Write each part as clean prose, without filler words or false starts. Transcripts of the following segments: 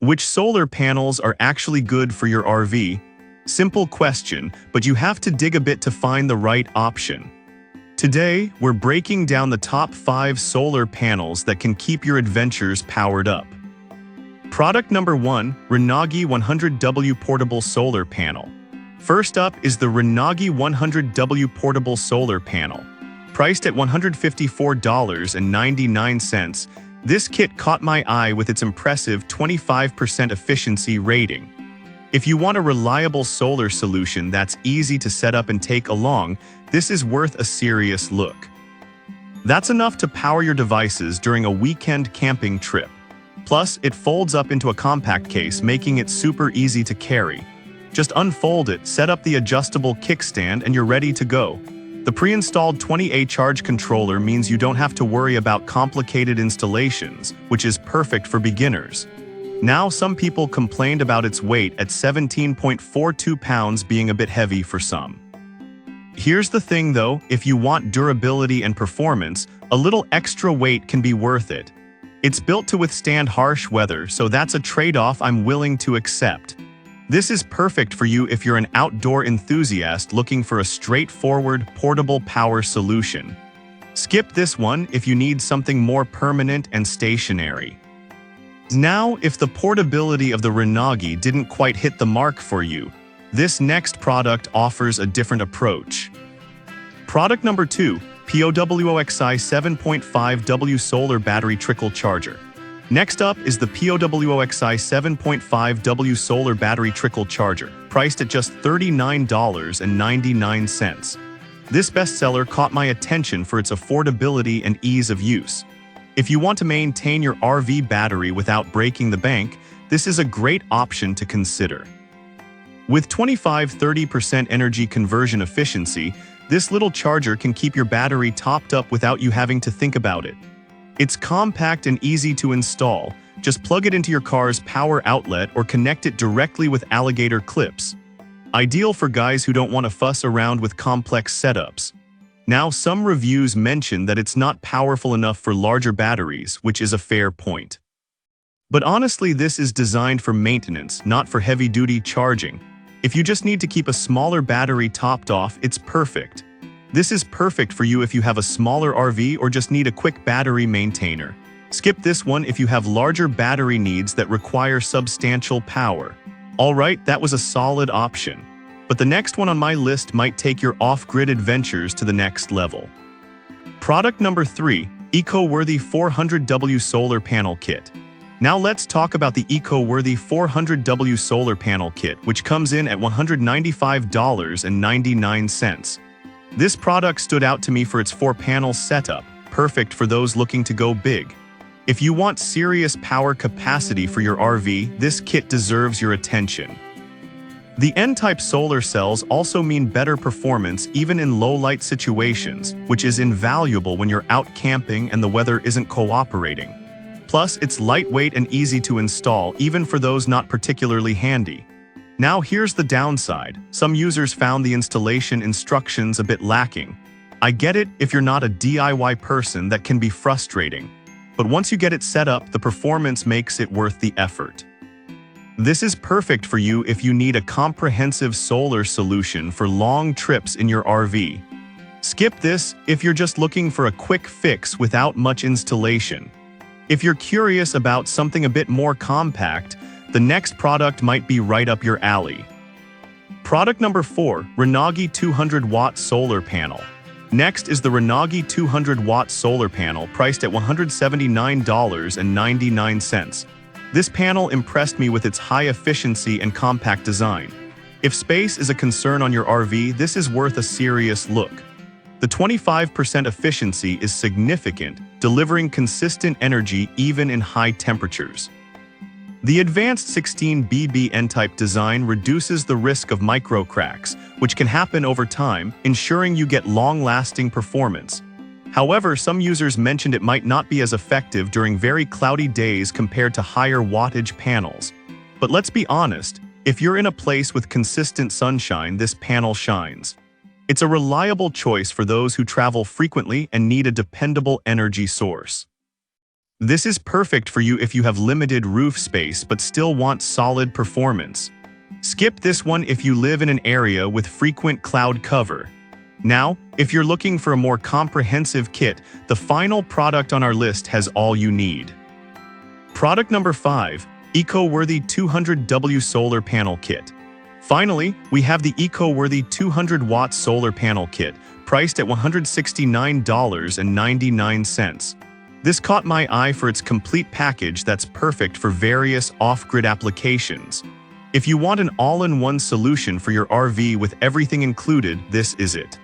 Which solar panels are actually good for your RV? Simple question, but you have to dig a bit to find the right option. Today, we're breaking down the top 5 solar panels that can keep your adventures powered up. Product number 1, Renagi 100W Portable Solar Panel. First up is the Renagi 100W Portable Solar Panel. Priced at $154.99, this kit caught my eye with its impressive 25% efficiency rating. If you want a reliable solar solution that's easy to set up and take along, this is worth a serious look. That's enough to power your devices during a weekend camping trip. Plus, it folds up into a compact case, making it super easy to carry. Just unfold it, set up the adjustable kickstand, and you're ready to go. The pre-installed 20A charge controller means you don't have to worry about complicated installations, which is perfect for beginners. Now, some people complained about its weight at 17.42 pounds being a bit heavy for some. Here's the thing though, if you want durability and performance, a little extra weight can be worth it. It's built to withstand harsh weather, so that's a trade-off I'm willing to accept. This is perfect for you if you're an outdoor enthusiast looking for a straightforward, portable power solution. Skip this one if you need something more permanent and stationary. Now, if the portability of the Renagi didn't quite hit the mark for you, this next product offers a different approach. Product number 2, POWOXI 7.5W Solar Battery Trickle Charger. Next up is the POWOXI 7.5W Solar Battery Trickle Charger, priced at just $39.99. This bestseller caught my attention for its affordability and ease of use. If you want to maintain your RV battery without breaking the bank, this is a great option to consider. With 25–30% energy conversion efficiency, this little charger can keep your battery topped up without you having to think about it. It's compact and easy to install. Just plug it into your car's power outlet or connect it directly with alligator clips. Ideal for guys who don't want to fuss around with complex setups. Now, some reviews mention that it's not powerful enough for larger batteries, which is a fair point. But honestly, this is designed for maintenance, not for heavy-duty charging. If you just need to keep a smaller battery topped off, it's perfect. This is perfect for you if you have a smaller RV or just need a quick battery maintainer. Skip this one if you have larger battery needs that require substantial power. Alright, that was a solid option. But the next one on my list might take your off-grid adventures to the next level. Product number 3, Eco-worthy 400W Solar Panel Kit. Now let's talk about the Eco-worthy 400W Solar Panel Kit, which comes in at $195.99. This product stood out to me for its 4-panel setup, perfect for those looking to go big. If you want serious power capacity for your RV, this kit deserves your attention. The N-type solar cells also mean better performance even in low-light situations, which is invaluable when you're out camping and the weather isn't cooperating. Plus, it's lightweight and easy to install even for those not particularly handy. Now here's the downside. Some users found the installation instructions a bit lacking. I get it, if you're not a DIY person, that can be frustrating. But once you get it set up, the performance makes it worth the effort. This is perfect for you if you need a comprehensive solar solution for long trips in your RV. Skip this if you're just looking for a quick fix without much installation. If you're curious about something a bit more compact, the next product might be right up your alley. Product number 4, Renagi 200-watt Solar Panel. Next is the Renagi 200-watt Solar Panel, priced at $179.99. This panel impressed me with its high efficiency and compact design. If space is a concern on your RV, this is worth a serious look. The 25% efficiency is significant, delivering consistent energy even in high temperatures. The advanced 16BB N-type design reduces the risk of micro cracks, which can happen over time, ensuring you get long-lasting performance. However, some users mentioned it might not be as effective during very cloudy days compared to higher wattage panels. But let's be honest, if you're in a place with consistent sunshine, this panel shines. It's a reliable choice for those who travel frequently and need a dependable energy source. This is perfect for you if you have limited roof space but still want solid performance. Skip this one if you live in an area with frequent cloud cover. Now, if you're looking for a more comprehensive kit, the final product on our list has all you need. Product number 5, Eco-worthy 200W Solar Panel Kit. Finally, we have the eco-worthy 200-watt solar panel kit, priced at $169.99. This caught my eye for its complete package that's perfect for various off-grid applications. If you want an all-in-one solution for your RV with everything included, this is it.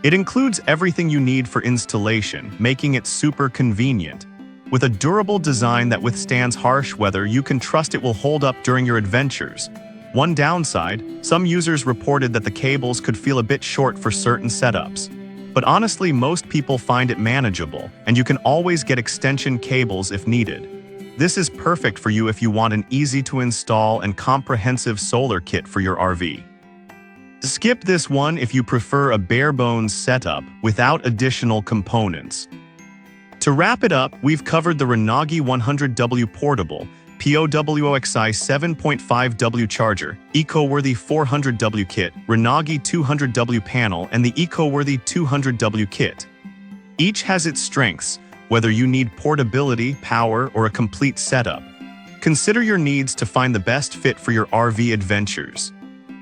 It includes everything you need for installation, making it super convenient. With a durable design that withstands harsh weather, you can trust it will hold up during your adventures. One downside, some users reported that the cables could feel a bit short for certain setups. But honestly, most people find it manageable, and you can always get extension cables if needed. This is perfect for you if you want an easy-to-install and comprehensive solar kit for your RV. Skip this one if you prefer a bare-bones setup without additional components. To wrap it up, we've covered the Renagi 100W Portable, POWOXI 7.5W Charger, Eco-worthy 400W Kit, Renagi 200W Panel, and the Eco-worthy 200W Kit. Each has its strengths, whether you need portability, power, or a complete setup. Consider your needs to find the best fit for your RV adventures.